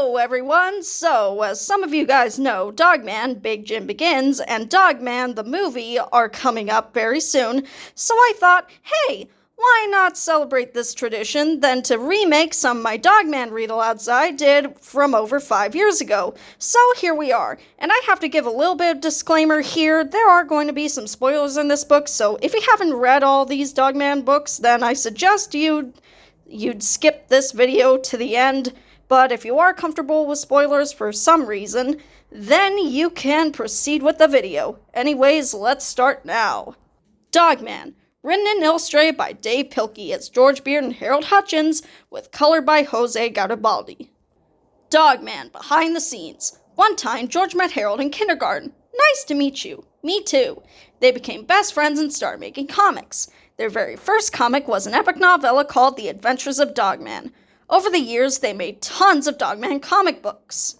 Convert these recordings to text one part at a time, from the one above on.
Hello, everyone! So, as some of you guys know, Dogman, Big Jim Begins, and Dogman, the movie, are coming up very soon, so I thought, hey, why not celebrate this tradition than to remake some of my Dogman read-alouds I did from over 5 years ago. So here we are, and I have to give a little bit of disclaimer here. There are going to be some spoilers in this book, so if you haven't read all these Dogman books, then I suggest you'd skip this video to the end. But if you are comfortable with spoilers for some reason, then you can proceed with the video. Anyways, let's start now. Dogman, written and illustrated by Dav Pilkey as George Beard and Harold Hutchins, with color by Jose Garibaldi. Dogman, behind the scenes. One time, George met Harold in kindergarten. Nice to meet you. Me too. They became best friends and started making comics. Their very first comic was an epic novella called The Adventures of Dogman. Over the years, they made tons of Dogman comic books.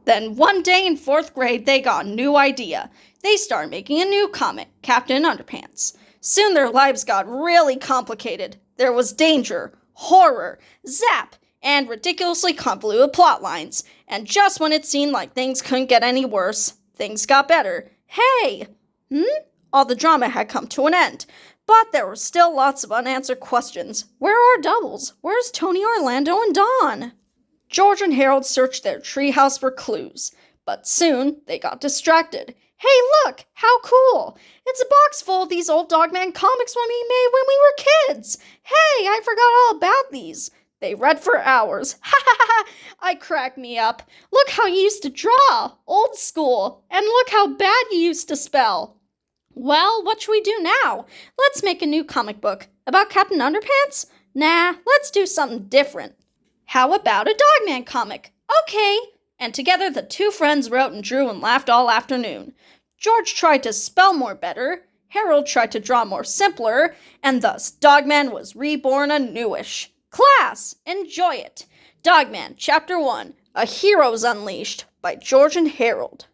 Then one day in 4th grade, they got a new idea. They started making a new comic, Captain Underpants. Soon their lives got really complicated. There was danger, horror, zap, and ridiculously convoluted plot lines. And just when it seemed like things couldn't get any worse, things got better. Hey! All the drama had come to an end. But there were still lots of unanswered questions. Where are our doubles? Where's Tony, Orlando, and Dawn? George and Harold searched their treehouse for clues, but soon they got distracted. Hey, look! How cool! It's a box full of these old Dogman comics we made when we were kids! Hey, I forgot all about these! They read for hours. Ha ha ha! I cracked me up. Look how you used to draw! Old school! And look how bad you used to spell! Well, what should we do now? Let's make a new comic book. About Captain Underpants? Nah, let's do something different. How about a Dogman comic? Okay. And together the two friends wrote and drew and laughed all afternoon. George tried to spell more better, Harold tried to draw more simpler, and thus Dogman was reborn anewish. Class, enjoy it. Dogman, Chapter 1, A Hero's Unleashed, by George and Harold.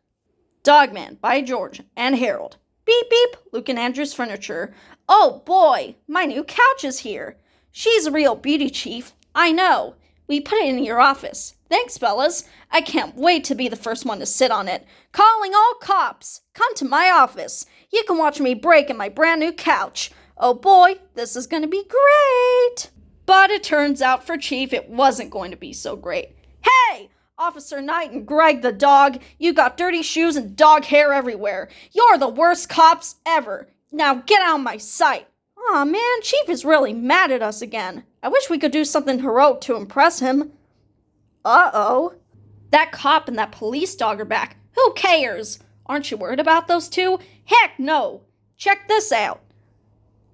Dogman, by George and Harold. Beep, beep, Luke and Andrew's furniture. Oh boy, my new couch is here. She's a real beauty, Chief. I know. We put it in your office. Thanks, fellas. I can't wait to be the first one to sit on it. Calling all cops. Come to my office. You can watch me break in my brand new couch. Oh boy, this is going to be great. But it turns out for Chief it wasn't going to be so great. Hey! Officer Knight and Greg the dog, you got dirty shoes and dog hair everywhere. You're the worst cops ever. Now get out of my sight. Aw man, Chief is really mad at us again. I wish we could do something heroic to impress him. Uh-oh. That cop and that police dog are back. Who cares? Aren't you worried about those two? Heck no. Check this out.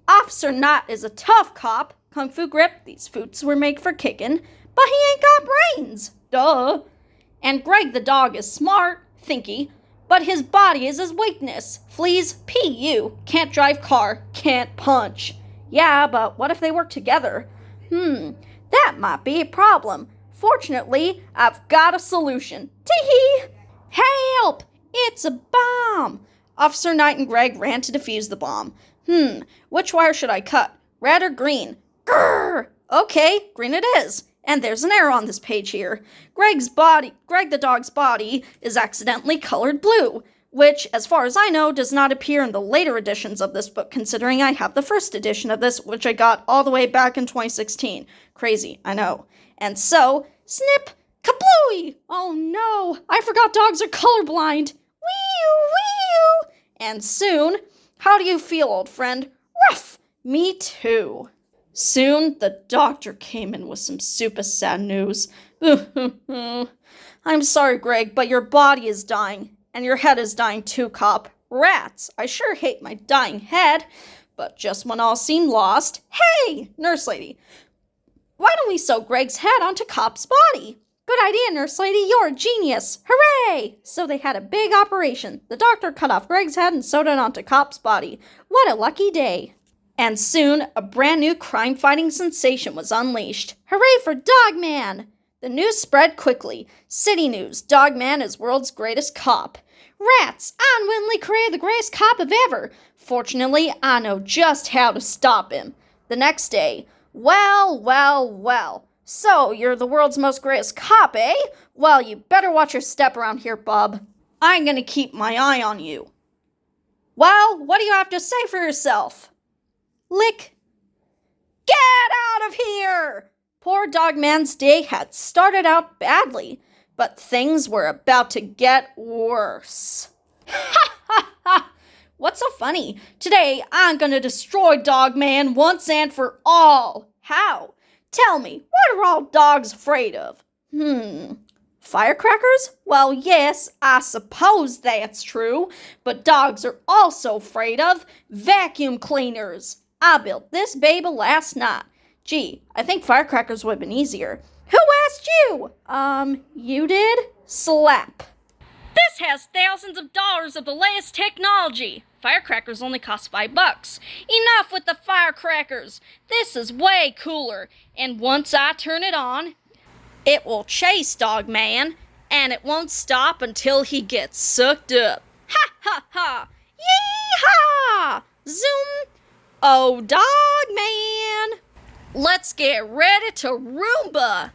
Officer Knott is a tough cop. Kung Fu grip, these boots were made for kicking. But he ain't got brains. Duh. And Greg the dog is smart, thinky, but his body is his weakness. Fleas, P.U. Can't drive car, can't punch. Yeah, but what if they work together? That might be a problem. Fortunately, I've got a solution. Tee-hee! Help! It's a bomb! Officer Knight and Greg ran to defuse the bomb. Which wire should I cut? Red or green? Grrr! Okay, green it is. And there's an error on this page here. Greg the dog's body, is accidentally colored blue, which, as far as I know, does not appear in the later editions of this book, considering I have the first edition of this, which I got all the way back in 2016. Crazy, I know. And so, snip, kablooey! Oh no, I forgot dogs are colorblind. Wee-oo, wee-oo! And soon, how do you feel, old friend? Ruff! Me too. Soon, the doctor came in with some super sad news. I'm sorry, Greg, but your body is dying, and your head is dying too, cop. Rats! I sure hate my dying head. But just when all seemed lost, hey, nurse lady, why don't we sew Greg's head onto Cop's body? Good idea, nurse lady, you're a genius. Hooray! So they had a big operation. The doctor cut off Greg's head and sewed it onto Cop's body. What a lucky day. And soon, a brand new crime-fighting sensation was unleashed. Hooray for Dogman! The news spread quickly. City news, Dogman is world's greatest cop. Rats, I unwittingly created the greatest cop of ever. Fortunately, I know just how to stop him. The next day, well, So, you're the world's most greatest cop, eh? Well, you better watch your step around here, bub. I'm gonna keep my eye on you. Well, what do you have to say for yourself? Lick. Get out of here! Poor Dogman's day had started out badly, but things were about to get worse. Ha ha ha! What's so funny? Today, I'm gonna destroy Dogman once and for all. How? Tell me, what are all dogs afraid of? Firecrackers? Well, yes, I suppose that's true, but dogs are also afraid of vacuum cleaners. I built this baby last night. Gee, I think firecrackers would have been easier. Who asked you? You did? Slap. This has thousands of dollars of the latest technology. Firecrackers only cost $5. Enough with the firecrackers. This is way cooler. And once I turn it on, it will chase Dogman, and it won't stop until he gets sucked up. Ha ha ha! Yee-haw! Zoom! Oh, Dogman! Let's get ready to Roomba!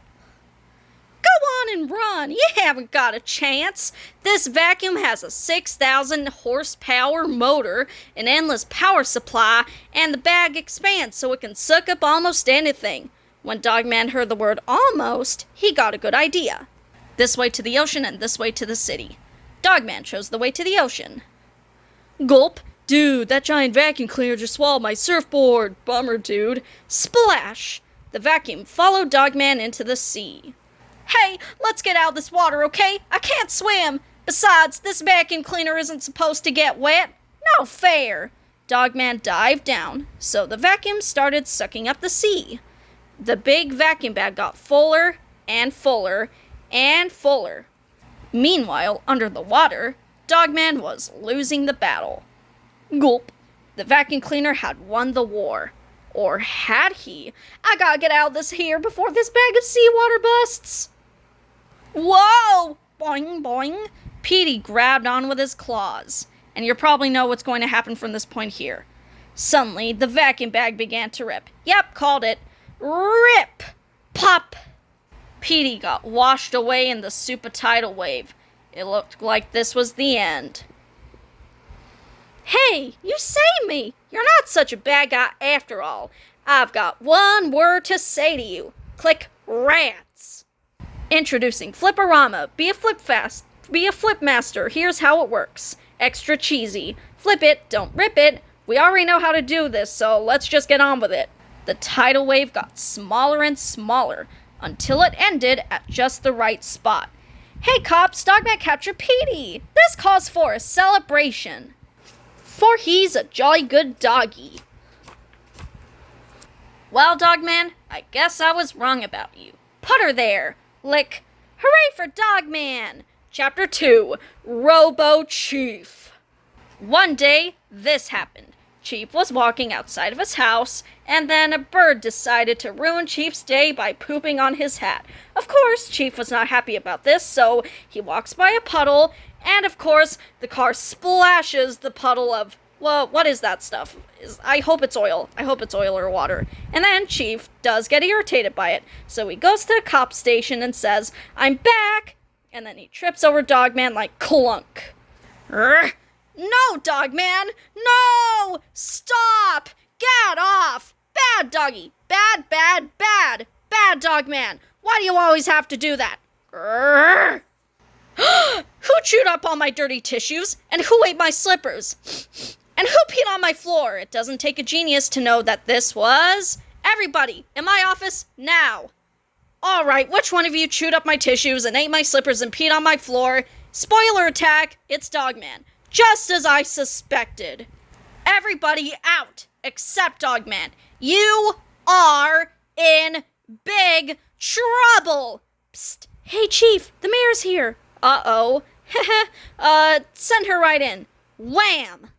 Go on and run. You haven't got a chance. This vacuum has a 6,000 horsepower motor, an endless power supply, and the bag expands so it can suck up almost anything. When Dogman heard the word almost, he got a good idea. This way to the ocean and this way to the city. Dogman chose the way to the ocean. Gulp. Dude, that giant vacuum cleaner just swallowed my surfboard. Bummer, dude. Splash. The vacuum followed Dogman into the sea. Hey, let's get out of this water, okay? I can't swim. Besides, this vacuum cleaner isn't supposed to get wet. No fair. Dogman dived down, so the vacuum started sucking up the sea. The big vacuum bag got fuller and fuller and fuller. Meanwhile, under the water, Dogman was losing the battle. Gulp. The vacuum cleaner had won the war. Or had he? I gotta get out of this here before this bag of seawater busts. Whoa! Boing, boing. Petey grabbed on with his claws. And you probably know what's going to happen from this point here. Suddenly, the vacuum bag began to rip. Yep, called it. Rip! Pop! Petey got washed away in the super tidal wave. It looked like this was the end. Hey, you saved me! You're not such a bad guy after all. I've got one word to say to you. Click rats. Introducing Flip-O-Rama. Be a flip master. Here's how it works. Extra cheesy. Flip it, don't rip it. We already know how to do this, so let's just get on with it. The tidal wave got smaller and smaller until it ended at just the right spot. Hey cops, Dogman captured Petey. This calls for a celebration. For he's a jolly good doggy. Well, Dogman, I guess I was wrong about you. Put her there. Lick. Hooray for Dogman! Chapter 2, Robo Chief. One day, this happened. Chief was walking outside of his house, and then a bird decided to ruin Chief's day by pooping on his hat. Of course, Chief was not happy about this, so he walks by a puddle, and of course, the car splashes the puddle of, well, what is that stuff? I hope it's oil. I hope it's oil or water. And then Chief does get irritated by it, so he goes to the cop station and says, I'm back! And then he trips over Dogman like clunk. No, Dogman! No! Stop! Get off! Bad doggy! Bad, bad, bad! Bad Dogman! Why do you always have to do that? Who chewed up all my dirty tissues? And who ate my slippers? And who peed on my floor? It doesn't take a genius to know that this was... Everybody, in my office, now! Alright, which one of you chewed up my tissues and ate my slippers and peed on my floor? Spoiler attack, it's Dogman. Just as I suspected. Everybody out, except Dogman. You are in big trouble. Psst. Hey, Chief, the mayor's here. Uh-oh. Send her right in. Wham!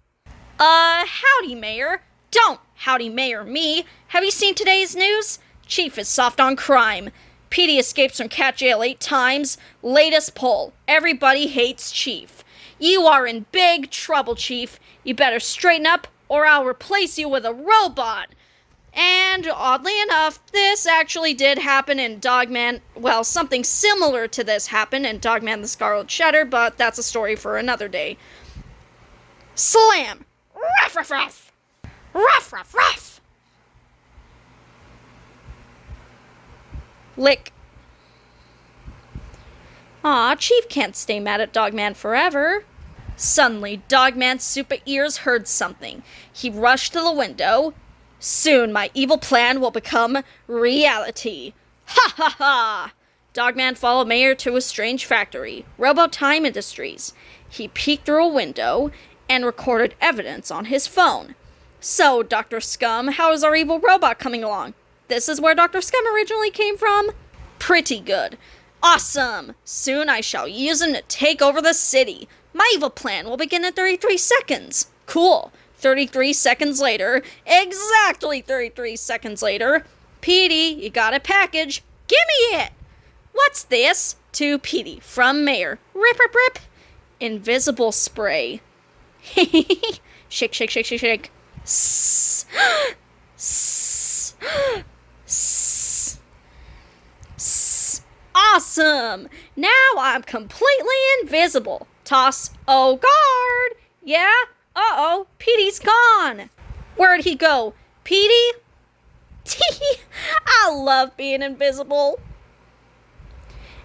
Howdy, Mayor. Don't howdy, Mayor, me. Have you seen today's news? Chief is soft on crime. Petey escapes from cat jail 8 times. Latest poll. Everybody hates Chief. You are in big trouble, Chief. You better straighten up, or I'll replace you with a robot. And oddly enough, this actually did happen in Dogman. Well, something similar to this happened in Dogman the Scarlet Shutter, but that's a story for another day. Slam! Ruff, ruff, ruff! Ruff, ruff, ruff! Lick. Aw, Chief can't stay mad at Dogman forever. Suddenly, Dogman's super ears heard something. He rushed to the window. Soon my evil plan will become reality. Ha ha ha! Dogman followed Mayor to a strange factory, Robo Time Industries. He peeked through a window and recorded evidence on his phone. So, Dr. Scum, how is our evil robot coming along? This is where Dr. Scum originally came from? Pretty good. Awesome! Soon I shall use him to take over the city. My evil plan will begin in 33 seconds. Cool. 33 seconds later, exactly 33 seconds later, Petey, you got a package. Gimme it! What's this? To Petey, from Mayor. Rip, rip, rip. Invisible spray. Shake, shake, shake, shake, shake. Sss. Sss. Sss. Sss. Awesome! Now I'm completely invisible. Toss. Oh, guard! Yeah? Uh-oh, Petey's gone. Where'd he go? Petey? I love being invisible.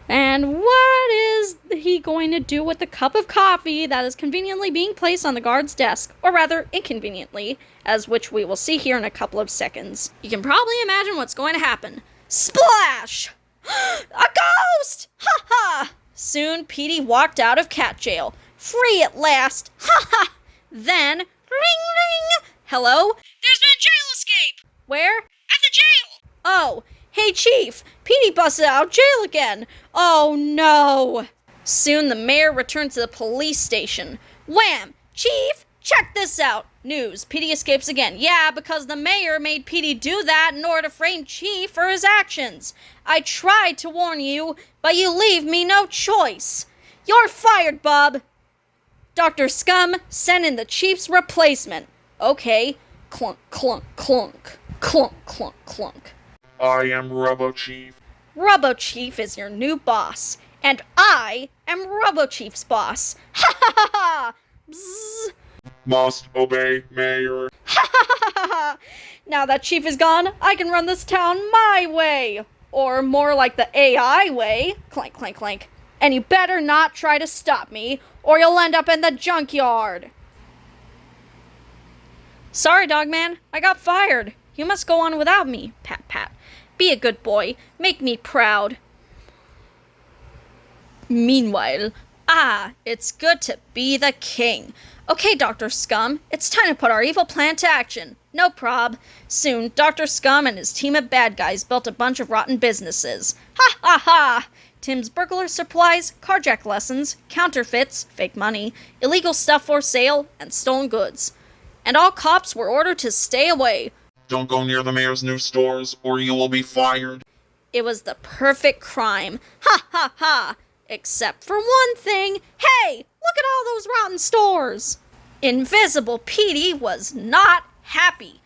And what is he going to do with the cup of coffee that is conveniently being placed on the guard's desk? Or rather, inconveniently, as which we will see here in a couple of seconds. You can probably imagine what's going to happen. Splash! A ghost! Ha ha! Soon, Petey walked out of cat jail. Free at last! Ha ha! Then, ring ring! Hello? There's been a jail escape! Where? At the jail! Oh, hey Chief! Petey busted out of jail again! Oh no! Soon the mayor returned to the police station. Wham! Chief, check this out! News, Petey escapes again. Yeah, because the mayor made Petey do that in order to frame Chief for his actions. I tried to warn you, but you leave me no choice. You're fired, Bob! Dr. Scum, send in the Chief's replacement. Okay. Clunk, clunk, clunk. Clunk, clunk, clunk. I am Robo Chief. Robo Chief is your new boss. And I am Robo Chief's boss. Ha ha ha ha! Bzzz. Must obey, Mayor. Ha ha ha ha ha! Now that Chief is gone, I can run this town my way. Or more like the AI way. Clank, clank, clank. And you better not try to stop me, or you'll end up in the junkyard. Sorry, Dogman. I got fired. You must go on without me. Pat, pat. Be a good boy. Make me proud. Meanwhile, it's good to be the king. Okay, Dr. Scum, it's time to put our evil plan to action. No prob. Soon, Dr. Scum and his team of bad guys built a bunch of rotten businesses. Ha ha ha! Tim's burglar supplies, carjack lessons, counterfeits, fake money, illegal stuff for sale, and stolen goods. And all cops were ordered to stay away. Don't go near the mayor's new stores, or you will be fired. It was the perfect crime. Ha ha ha! Except for one thing. Hey, look at all those rotten stores! Invisible Petey was not happy.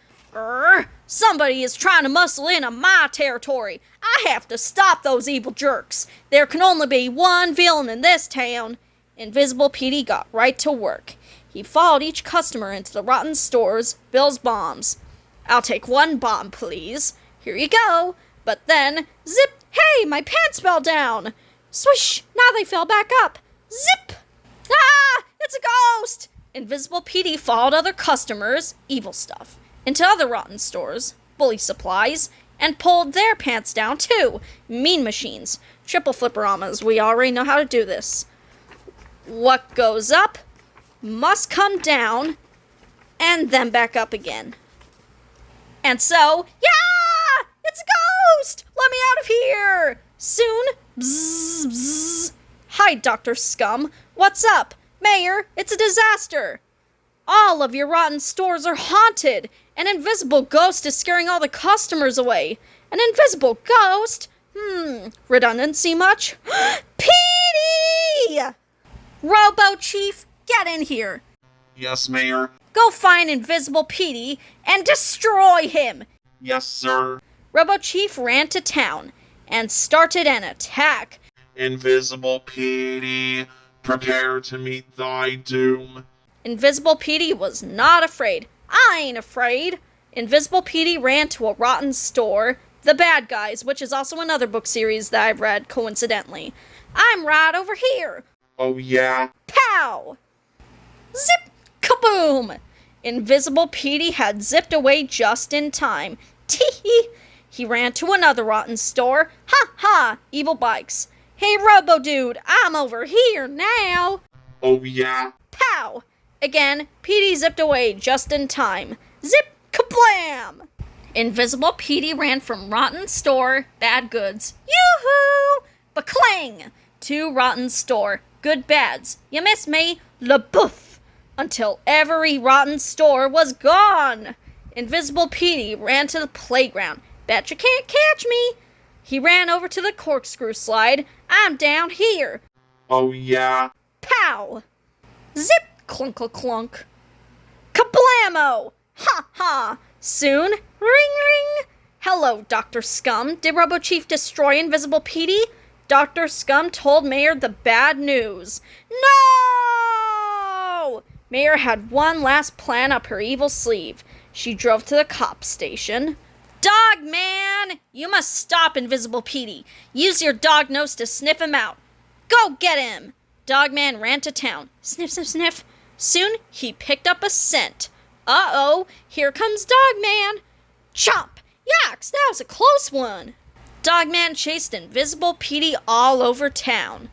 Somebody is trying to muscle in on my territory. I have to stop those evil jerks. There can only be one villain in this town. Invisible Petey got right to work. He followed each customer into the rotten stores, Bill's bombs. I'll take one bomb, please. Here you go. But then, zip, hey, my pants fell down. Swish, now they fell back up. Zip! Ah, it's a ghost! Invisible Petey followed other customers, evil stuff, into other rotten stores, bully supplies, and pulled their pants down too. Mean machines. Triple fliperamas, we already know how to do this. What goes up must come down, and then back up again. And so, yeah! It's a ghost! Let me out of here! Soon, bzzz, bzzz. Hi, Dr. Scum. What's up? Mayor, it's a disaster. All of your rotten stores are haunted. An invisible ghost is scaring all the customers away. An invisible ghost? Redundancy much? Petey! Robo Chief, get in here. Yes, Mayor. Go find Invisible Petey and destroy him. Yes, sir. Robo Chief ran to town and started an attack. Invisible Petey, prepare to meet thy doom. Invisible Petey was not afraid. I ain't afraid. Invisible Petey ran to a rotten store, The Bad Guys, which is also another book series that I've read coincidentally. I'm right over here. Oh yeah? Pow! Zip! Kaboom! Invisible Petey had zipped away just in time. Tee-hee! He ran to another rotten store. Ha ha! Evil bikes. Hey, Robo Dude, I'm over here now. Oh yeah? Pow! Again, Petey zipped away just in time. Zip! Kablam! Invisible Petey ran from rotten store, bad goods. Yoo-hoo! Ba-clang! To rotten store, good bads. You miss me? La-boof! Until every rotten store was gone. Invisible Petey ran to the playground. Bet you can't catch me. He ran over to the corkscrew slide. I'm down here. Oh yeah? Pow! Zip! Clunk-a-clunk. Kablamo! Ha ha! Soon, ring ring! Hello, Dr. Scum. Did Robo Chief destroy Invisible Petey? Dr. Scum told Mayor the bad news. No! Mayor had one last plan up her evil sleeve. She drove to the cop station. Dog man! You must stop Invisible Petey. Use your dog nose to sniff him out. Go get him! Dogman ran to town. Sniff, sniff, sniff. Soon he picked up a scent. Uh-oh, here comes Dogman. Chomp! Yaks, that was a close one. Dogman chased Invisible Petey all over town.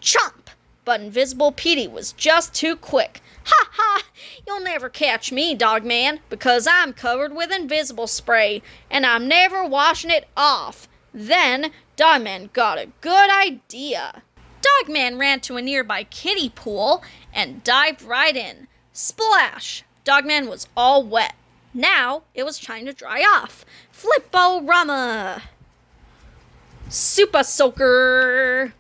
Chomp! But Invisible Petey was just too quick. Ha ha! You'll never catch me, Dogman, because I'm covered with invisible spray, and I'm never washing it off. Then Dogman got a good idea. Dogman ran to a nearby kiddie pool and dived right in. Splash! Dogman was all wet. Now it was trying to dry off. Flip-o-rama! Super Soaker!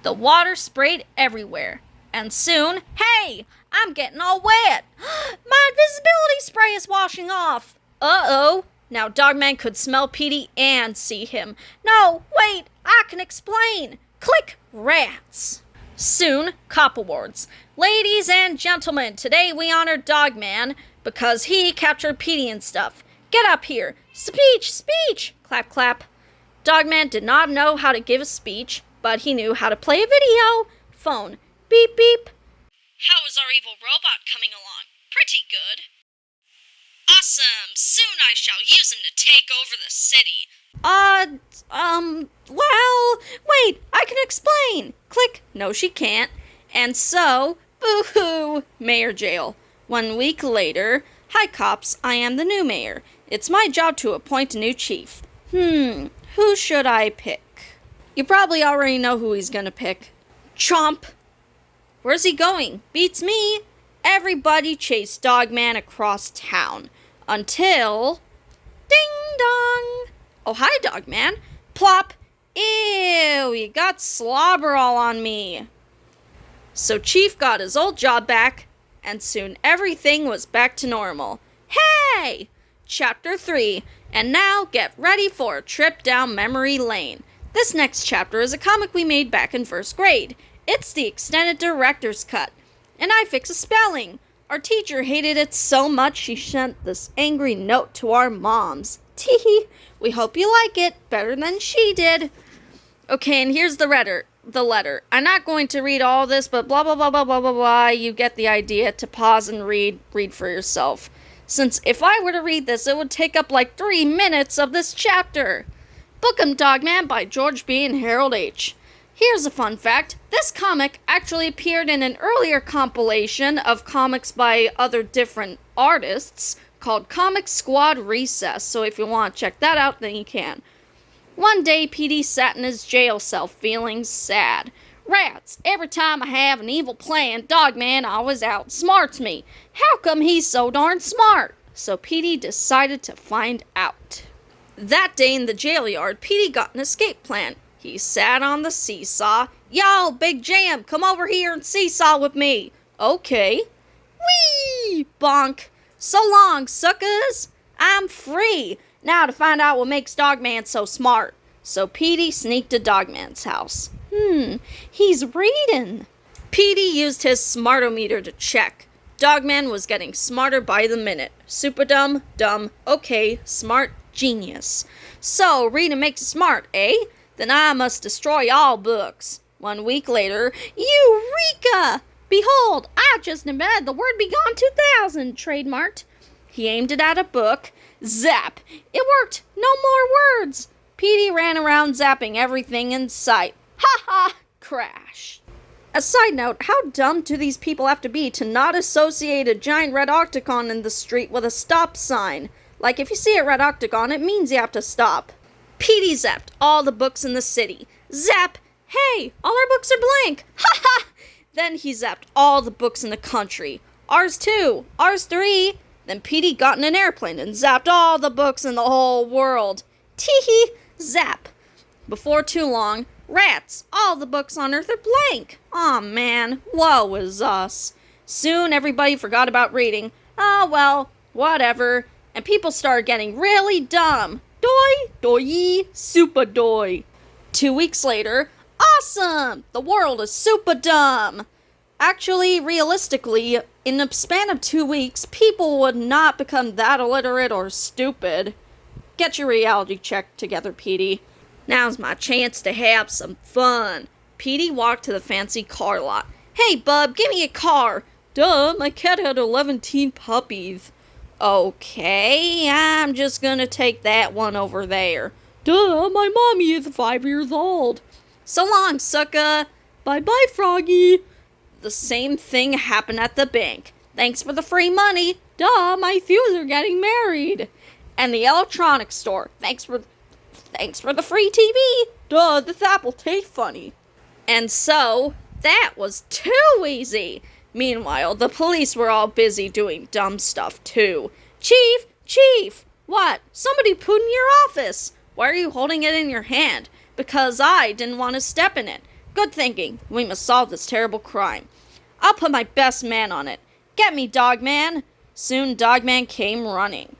The water sprayed everywhere. And soon, hey! I'm getting all wet! My invisibility spray is washing off! Uh-oh! Now Dogman could smell Petey and see him. No, wait! I can explain! Click! Rats! Soon, cop awards. Ladies and gentlemen, today we honor Dogman because he captured Petey and stuff. Get up here! Speech! Speech! Clap, clap. Dogman did not know how to give a speech, but he knew how to play a video. Phone. Beep, beep. How is our evil robot coming along? Pretty good. Awesome! Soon I shall use him to take over the city. Well, wait, I can explain. Click. No, she can't. And so, boo-hoo, mayor jail. 1 week later, hi cops, I am the new mayor. It's my job to appoint a new chief. Who should I pick? You probably already know who he's gonna pick. Chomp! Where's he going? Beats me. Everybody chased Dogman across town. Until... Ding dong! Oh, hi, Dogman. Plop! Ew, you got slobber all on me. So Chief got his old job back, and soon everything was back to normal. Hey! Chapter 3. And now get ready for a trip down memory lane. This next chapter is a comic we made back in first grade. It's the extended director's cut. And I fix a spelling. Our teacher hated it so much she sent this angry note to our moms. Teehee. We hope you like it better than she did. Okay, and here's the letter. I'm not going to read all this, but blah, blah, blah, blah, blah, blah, blah. You get the idea to pause and read for yourself. Since if I were to read this, it would take up like 3 minutes of this chapter. Book 'em Dogman by George B. and Harold H. Here's a fun fact. This comic actually appeared in an earlier compilation of comics by other different artists called Comic Squad Recess, so if you want to check that out, then you can. One day, Petey sat in his jail cell feeling sad. Rats, every time I have an evil plan, Dogman always outsmarts me. How come he's so darn smart? So Petey decided to find out. That day in the jail yard, Petey got an escape plan. He sat on the seesaw. Yo, Big Jam, come over here and seesaw with me. Okay. Whee! Bonk. So long, suckers. I'm free! Now to find out what makes Dogman so smart. So Petey sneaked to Dogman's house. He's reading. Petey used his smartometer to check. Dogman was getting smarter by the minute. Super dumb, okay, smart, genius. So, reading makes you smart, eh? Then I must destroy all books. 1 week later, Eureka! Behold, I just invented the word begone 2000, trademarked. He aimed it at a book. Zap! It worked! No more words! Petey ran around zapping everything in sight. Ha ha! Crash. A side note, how dumb do these people have to be to not associate a giant red octagon in the street with a stop sign? Like, if you see a red octagon, it means you have to stop. Petey zapped all the books in the city. Zap! Hey, all our books are blank! Ha ha! Then he zapped all the books in the country. Ours too! Ours 3! Then Petey got in an airplane and zapped all the books in the whole world. Tee-hee! Zap! Before too long, rats! All the books on Earth are blank! Aw man, woe is us. Soon everybody forgot about reading. Oh well, whatever. And people started getting really dumb. Doi, doi, super doi. 2 weeks later, awesome! The world is super dumb! Actually, realistically, in a span of 2 weeks, people would not become that illiterate or stupid. Get your reality check together, Petey. Now's my chance to have some fun. Petey walked to the fancy car lot. Hey, bub, give me a car. Duh, my cat had 11 puppies. Okay, I'm just gonna take that one over there. Duh, my mommy is 5 years old. So long, sucker. Bye-bye, Froggy. The same thing happened at the bank. Thanks for the free money. Duh, my thews are getting married. And the electronics store. Thanks for the free TV. Duh, this apple tastes funny. And so, that was too easy. Meanwhile, the police were all busy doing dumb stuff too. Chief! What? Somebody put in your office. Why are you holding it in your hand? Because I didn't want to step in it. Good thinking. We must solve this terrible crime. I'll put my best man on it. Get me, Dogman. Soon Dogman came running.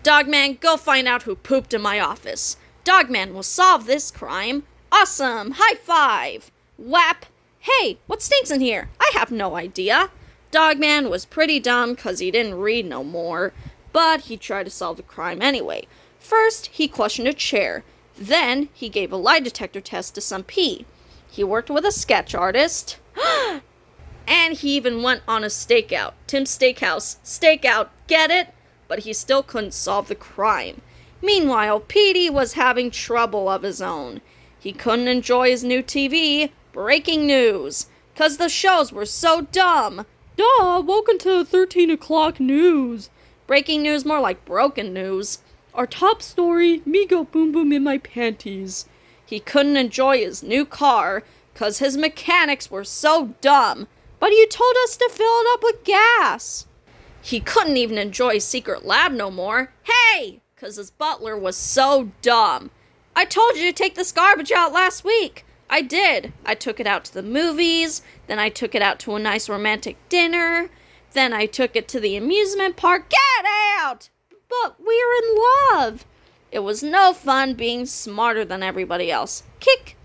Dogman, go find out who pooped in my office. Dogman will solve this crime. Awesome! High five! Whap! Hey, what stinks in here? I have no idea. Dogman was pretty dumb because he didn't read no more, but he tried to solve the crime anyway. First, he questioned a chair. Then, he gave a lie detector test to some pee. He worked with a sketch artist. And he even went on a stakeout. Tim's Steakhouse. Stakeout, get it? But he still couldn't solve the crime. Meanwhile, Petey was having trouble of his own. He couldn't enjoy his new TV. Breaking news. 'Cause the shows were so dumb. Duh, welcome to the 13 o'clock news. Breaking news, more like broken news. Our top story, me go boom boom in my panties. He couldn't enjoy his new car, 'cause his mechanics were so dumb. But you told us to fill it up with gas. He couldn't even enjoy Secret Lab no more. Hey! 'Cause his butler was so dumb. I told you to take this garbage out last week. I did. I took it out to the movies, then I took it out to a nice romantic dinner, then I took it to the amusement park. Get out! But we're in love. It was no fun being smarter than everybody else. Kick.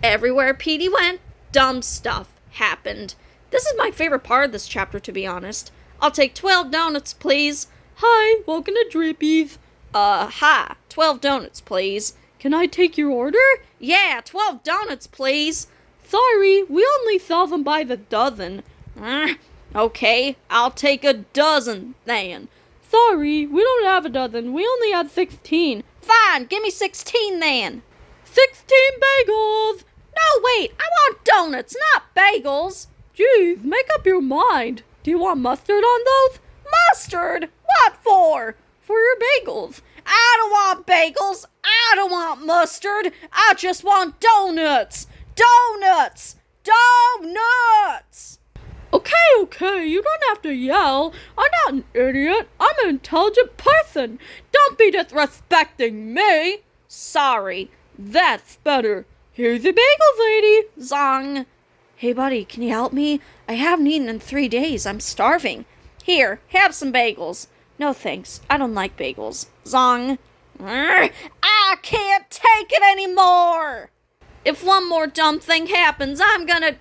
Everywhere Petey went, dumb stuff happened. This is my favorite part of this chapter, to be honest. I'll take 12 donuts, please. Hi, welcome to Drippies. Hi, 12 donuts, please. Can I take your order? Yeah, 12 donuts, please. Sorry, we only sell them by the dozen. Okay, I'll take a dozen, then. Sorry, we don't have a dozen. We only have 16. Fine, give me 16, then. 16 bagels! No, wait, I want donuts, not bagels. Jeez, make up your mind. Do you want mustard on those? Mustard? What for? For your bagels. I don't want bagels. I don't want mustard. I just want donuts. Donuts! Donuts! Okay, you don't have to yell. I'm not an idiot. I'm an intelligent person. Don't be disrespecting me. Sorry, that's better. Here's your bagels, lady. Zong. Hey, buddy, can you help me? I haven't eaten in 3 days. I'm starving. Here, have some bagels. No thanks, I don't like bagels. Zong. I can't take it anymore! If one more dumb thing happens, I'm gonna...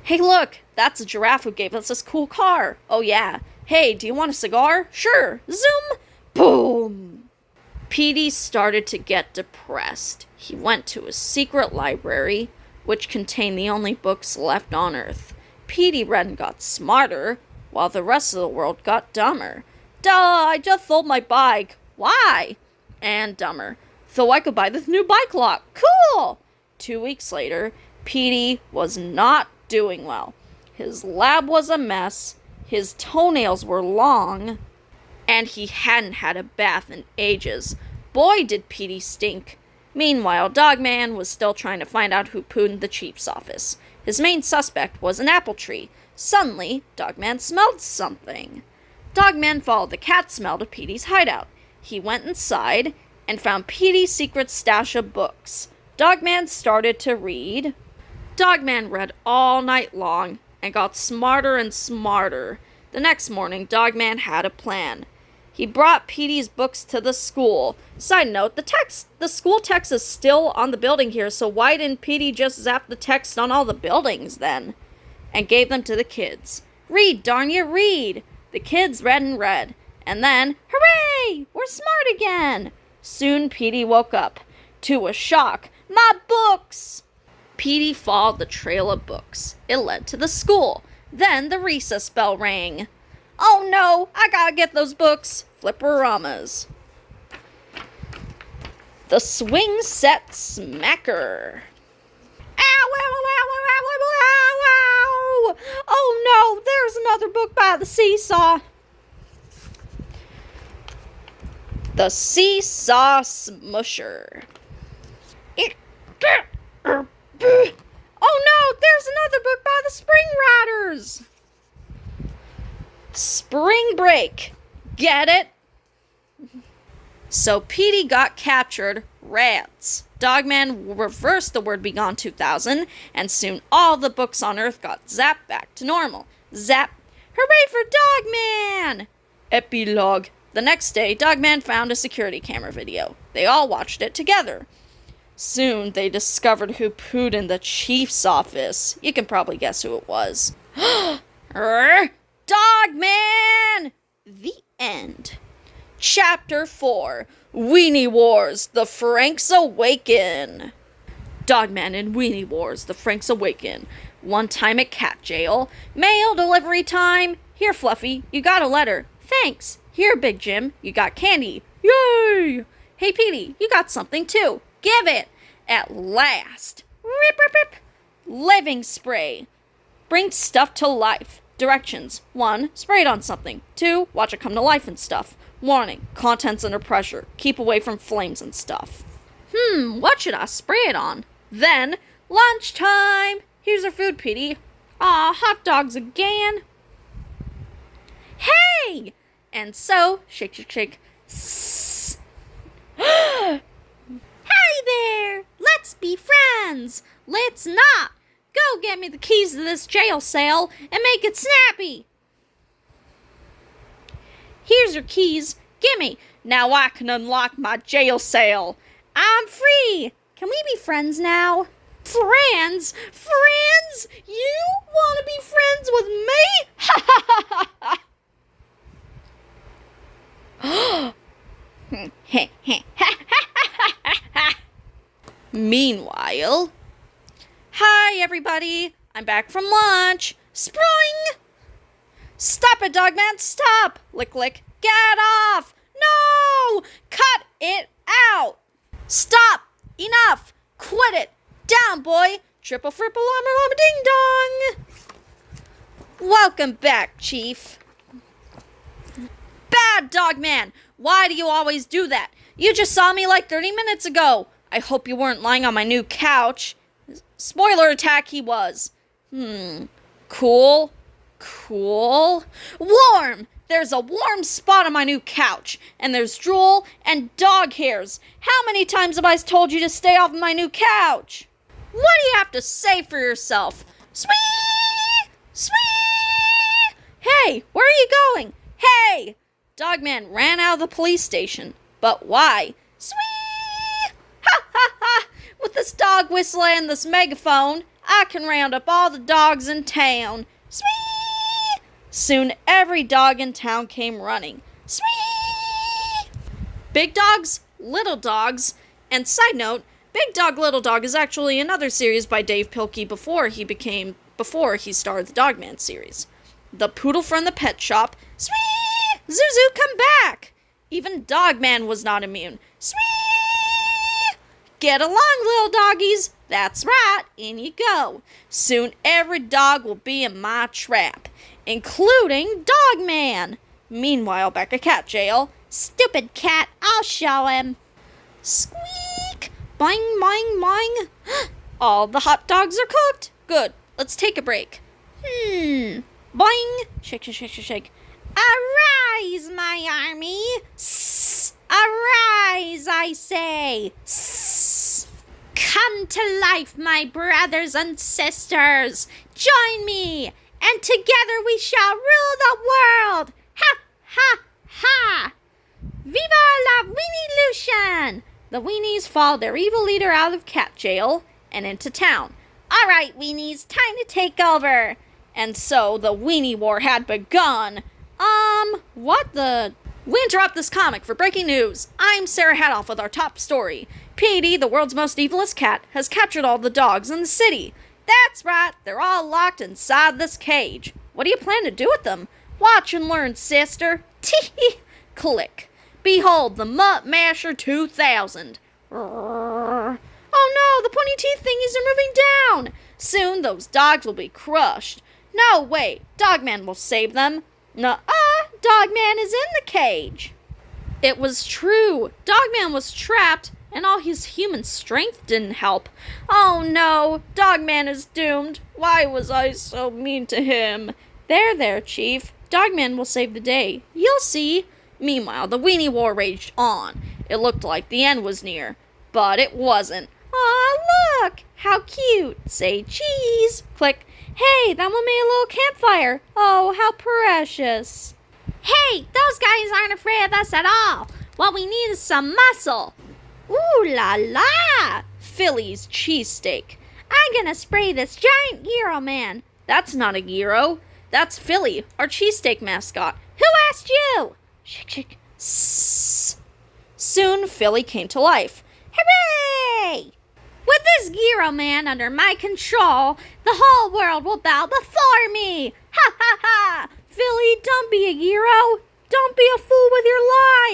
Hey look, that's a giraffe who gave us this cool car. Oh yeah. Hey, do you want a cigar? Sure. Zoom! Boom! Petey started to get depressed. He went to a secret library, which contained the only books left on Earth. Petey read and got smarter, while the rest of the world got dumber. Duh, I just sold my bike. Why? And dumber. So I could buy this new bike lock. Cool! 2 weeks later, Petey was not doing well. His lab was a mess, his toenails were long, and he hadn't had a bath in ages. Boy, did Petey stink. Meanwhile, Dogman was still trying to find out who pooed in the chief's office. His main suspect was an apple tree. Suddenly, Dogman smelled something. Dogman followed the cat smell to Petey's hideout. He went inside and found Petey's secret stash of books. Dogman started to read. Dogman read all night long and got smarter and smarter. The next morning, Dogman had a plan. He brought Petey's books to the school. Side note, the school text is still on the building here, so why didn't Petey just zap the text on all the buildings then? And gave them to the kids. Read, darn you, read! The kids read and read. And then, hooray! We're smart again! Soon Petey woke up. To a shock, my books! Petey followed the trail of books. It led to the school. Then the recess bell rang. Oh no, I gotta get those books. Flipperamas. The swing set smacker. Ow, ow, ow, ow, ow, ow, ow, ow. Oh no, there's another book by the seesaw. The Seesaw Smusher. Oh no, there's another book by the Spring Riders. Spring break. Get it? So Petey got captured. Rats. Dogman reversed the word begone 2000, and soon all the books on Earth got zapped back to normal. Zap. Hooray for Dogman! Epilogue. The next day, Dogman found a security camera video. They all watched it together. Soon, they discovered who pooed in the chief's office. You can probably guess who it was. Dogman! The end. Chapter 4. Weenie Wars, the Franks Awaken. Dogman and Weenie Wars, the Franks Awaken. One time at cat jail. Mail delivery time. Here, Fluffy, you got a letter. Thanks. Here, Big Jim, you got candy. Yay! Hey, Petey, you got something too. Give it! At last! Rip, rip, rip! Living spray. Bring stuff to life. Directions. 1. Spray it on something. 2. Watch it come to life and stuff. Warning. Contents under pressure. Keep away from flames and stuff. What should I spray it on? Then, lunchtime! Here's our food, Petey. Aw, hot dogs again. Hey! And so, shake, shake, shake. Sss. Hi there! Let's be friends! Let's not! Go get me the keys to this jail cell and make it snappy! Here's your keys. Gimme! Now I can unlock my jail cell. I'm free! Can we be friends now? Friends? Friends? You want to be friends with me? Ha ha ha ha! Meanwhile, hi everybody, I'm back from lunch. Spring! Stop it, Dogman, stop! Lick, lick, get off! No! Cut it out! Stop! Enough! Quit it! Down, boy! Triple fripple llama llama ding dong! Welcome back, Chief. Bad Dogman! Why do you always do that? You just saw me like 30 minutes ago. I hope you weren't lying on my new couch. Spoiler attack, he was. Cool. Cool. Warm! There's a warm spot on my new couch. And there's drool and dog hairs. How many times have I told you to stay off of my new couch? What do you have to say for yourself? Sweet! Sweet! Hey, where are you going? Hey! Dogman ran out of the police station. But why? Sweet! Ha ha ha! With this dog whistle and this megaphone, I can round up all the dogs in town. Sweet! Soon every dog in town came running. Sweet! Big dogs, little dogs, and side note, Big Dog, Little Dog is actually another series by Dav Pilkey before he started the Dogman series. The Poodle from the Pet Shop. Sweet! Zuzu, come back! Even Dogman was not immune. Sweet! Get along, little doggies. That's right, in you go. Soon every dog will be in my trap, including Dogman. Meanwhile, back at cat jail. Stupid cat, I'll show him. Squeak! Boing, boing, boing. All the hot dogs are cooked. Good. Let's take a break. Boing. Shake, shake, shake, shake, shake. Arise, my army. Arise, I say. Come to life, my brothers and sisters. Join me, and together we shall rule the world. Ha, ha, ha. Viva la Weenie-lution! The Weenies followed their evil leader out of cat jail and into town. All right, Weenies, time to take over. And so the Weenie War had begun. What the... We interrupt this comic for breaking news. I'm Sarah Hadoff with our top story. Petey, the world's most evilest cat, has captured all the dogs in the city. That's right, they're all locked inside this cage. What do you plan to do with them? Watch and learn, sister. Tee. Click. Behold, the Mutt Masher 2000. Oh no, the pointy teeth thingies are moving down. Soon those dogs will be crushed. No, wait, Dogman will save them. Nuh-uh, Dogman is in the cage. It was true. Dogman was trapped, and all his human strength didn't help. Oh no, Dogman is doomed. Why was I so mean to him? There, Chief. Dogman will save the day. You'll see. Meanwhile, the Weenie War raged on. It looked like the end was near, but it wasn't. Aw, look! How cute! Say cheese! Click. Hey, that one made a little campfire. Oh, how precious. Hey, those guys aren't afraid of us at all. What we need is some muscle. Ooh la la! Philly's cheesesteak. I'm gonna spray this giant gyro man. That's not a gyro. That's Philly, our cheesesteak mascot. Who asked you? Shake, shake. Sss. Soon, Philly came to life. Hooray! With this gyro man under my control, the whole world will bow before me. Ha ha ha! Philly, don't be a gyro. Don't be a fool with your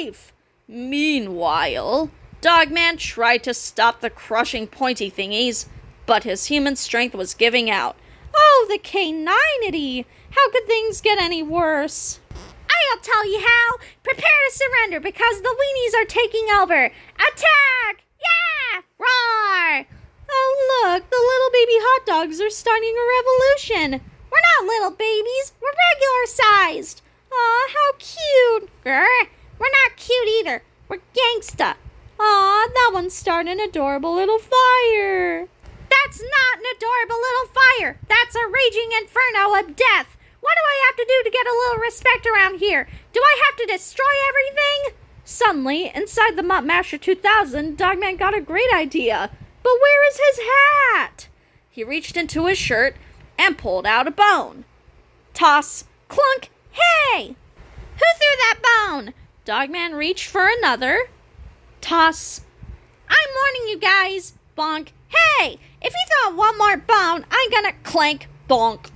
life. Meanwhile, Dogman tried to stop the crushing pointy thingies, but his human strength was giving out. Oh, the caninity! How could things get any worse? I'll tell you how. Prepare to surrender because the Weenies are taking over. Attack! Yeah! Roar! Oh, look, the little baby hot dogs are starting a revolution. We're not little babies. We're regular-sized. Aw, how cute. Grr. We're not cute either. We're gangsta. Aw, that one's starting an adorable little fire. That's not an adorable little fire. That's a raging inferno of death. What do I have to do to get a little respect around here? Do I have to destroy everything? Suddenly, inside the Mutt Masher 2000, Dogman got a great idea. But where is his hat? He reached into his shirt and pulled out a bone. Toss, clunk, hey! Who threw that bone? Dogman reached for another. Toss. I'm warning you guys. Bonk. Hey! If you throw one more bone, I'm gonna clank, bonk.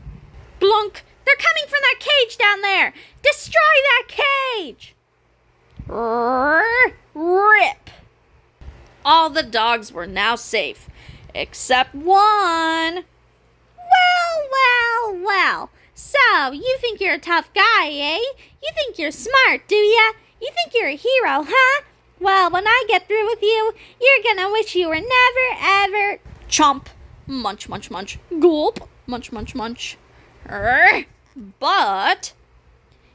Blunk. They're coming from that cage down there. Destroy that cage. Rip. All the dogs were now safe, except one. Well. So, you think you're a tough guy, eh? You think you're smart, do ya? You think you're a hero, huh? Well, when I get through with you, you're gonna wish you were never, ever... Chomp. Munch, munch, munch. Gulp. Munch, munch, munch. But...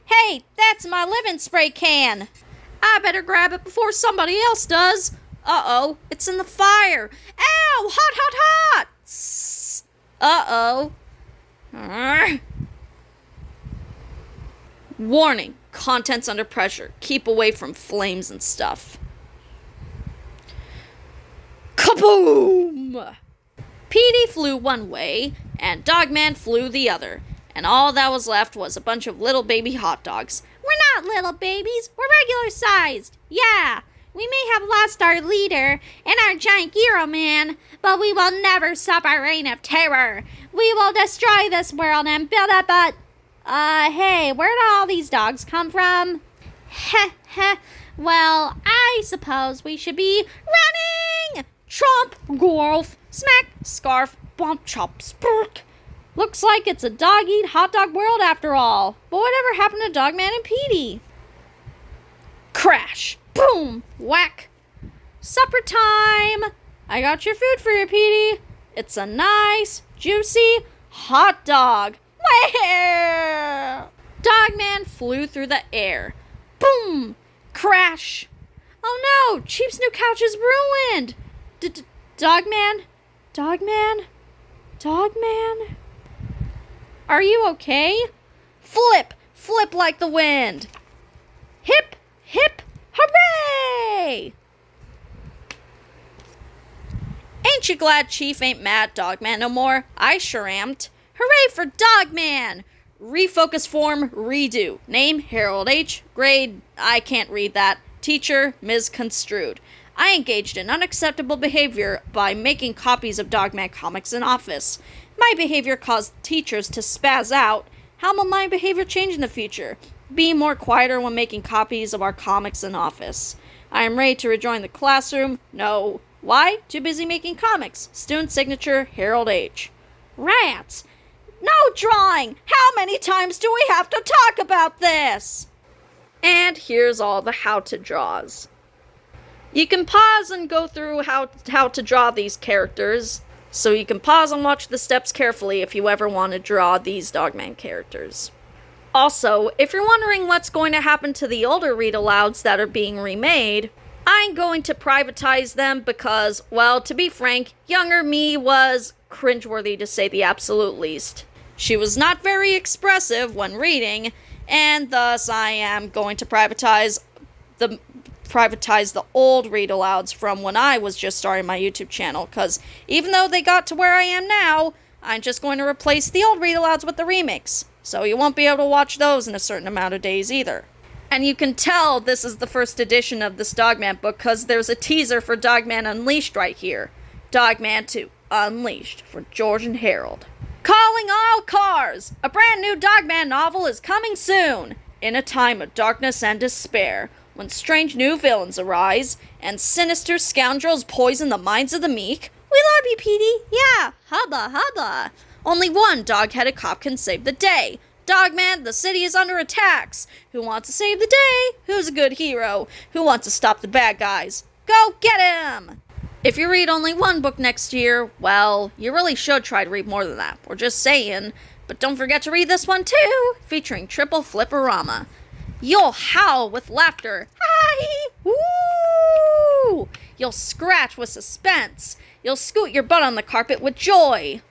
Hey, that's my living spray can. I better grab it before somebody else does. Uh-oh, it's in the fire. Ow, hot, hot, hot. Uh-oh. Warning, contents under pressure. Keep away from flames and stuff. Kaboom! Petey flew one way, and Dogman flew the other, and all that was left was a bunch of little baby hot dogs. We're not little babies, we're regular sized. Yeah, we may have lost our leader and our giant hero man, but we will never stop our reign of terror. We will destroy this world and build up a... hey, where did all these dogs come from? Heh heh, well, I suppose we should be running! Chomp, golf, smack, scarf, bump, chop, spurk. Looks like it's a dog-eat-hot-dog world after all. But whatever happened to Dogman and Petey? Crash, boom, whack. Supper time! I got your food for you, Petey. It's a nice, juicy hot dog. Where? Dogman flew through the air. Boom! Crash! Oh no! Chief's new couch is ruined! Dogman? Dogman? Dogman? Are you okay? Flip! Flip like the wind! Hip! Hip! Hooray! Ain't you glad Chief ain't mad at Dogman no more? I sure am't. Hooray for Dogman! Refocus form, redo. Name, Harold H. Grade, I can't read that. Teacher, misconstrued. I engaged in unacceptable behavior by making copies of Dogman comics in office. My behavior caused teachers to spaz out. How will my behavior change in the future? Be more quieter when making copies of our comics in office. I am ready to rejoin the classroom. No. Why? Too busy making comics. Student signature, Harold H. Rats! No drawing! How many times do we have to talk about this? And here's all the how-to draws. You can pause and go through how to draw these characters, so you can pause and watch the steps carefully if you ever want to draw these Dogman characters. Also, if you're wondering what's going to happen to the older read-alouds that are being remade, I'm going to privatize them because, well, to be frank, younger me was cringeworthy to say the absolute least. She was not very expressive when reading, and thus I am going to privatize the old read-alouds from when I was just starting my YouTube channel, because even though they got to where I am now, I'm just going to replace the old read-alouds with the remakes, so you won't be able to watch those in a certain amount of days either. And you can tell this is the first edition of this Dogman book because there's a teaser for Dogman Unleashed right here. Dogman 2, Unleashed, for George and Harold. Calling all cars! A brand new Dogman novel is coming soon! In a time of darkness and despair, when strange new villains arise, and sinister scoundrels poison the minds of the meek. We love you, Petey! Yeah, hubba hubba! Only one dog-headed cop can save the day. Dogman, the city is under attacks. Who wants to save the day? Who's a good hero? Who wants to stop the bad guys? Go get him! If you read only one book next year, well, you really should try to read more than that. We're just saying. But don't forget to read this one too, featuring Triple Flipperama. You'll howl with laughter. Hi! Woo! You'll scratch with suspense. You'll scoot your butt on the carpet with joy.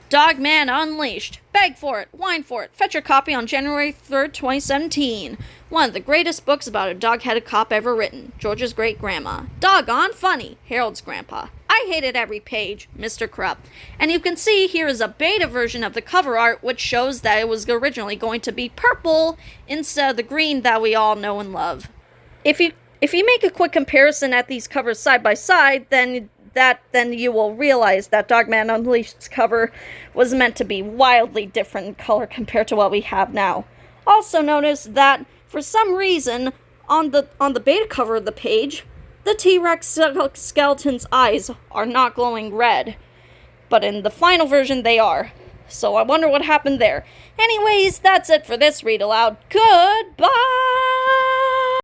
Dogman Unleashed. Beg for it, whine for it. Fetch your copy on January 3rd, 2017. One of the greatest books about a dog-headed cop ever written. George's great-grandma. Doggone funny. Harold's grandpa. I hated every page. Mr. Krupp. And you can see here is a beta version of the cover art which shows that it was originally going to be purple instead of the green that we all know and love. If you make a quick comparison at these covers side by side, then you will realize that Dogman Unleashed's cover was meant to be wildly different in color compared to what we have now. Also notice that, for some reason, on the beta cover of the page, the T-Rex skeleton's eyes are not glowing red. But in the final version, they are. So I wonder what happened there. Anyways, that's it for this read aloud. Goodbye!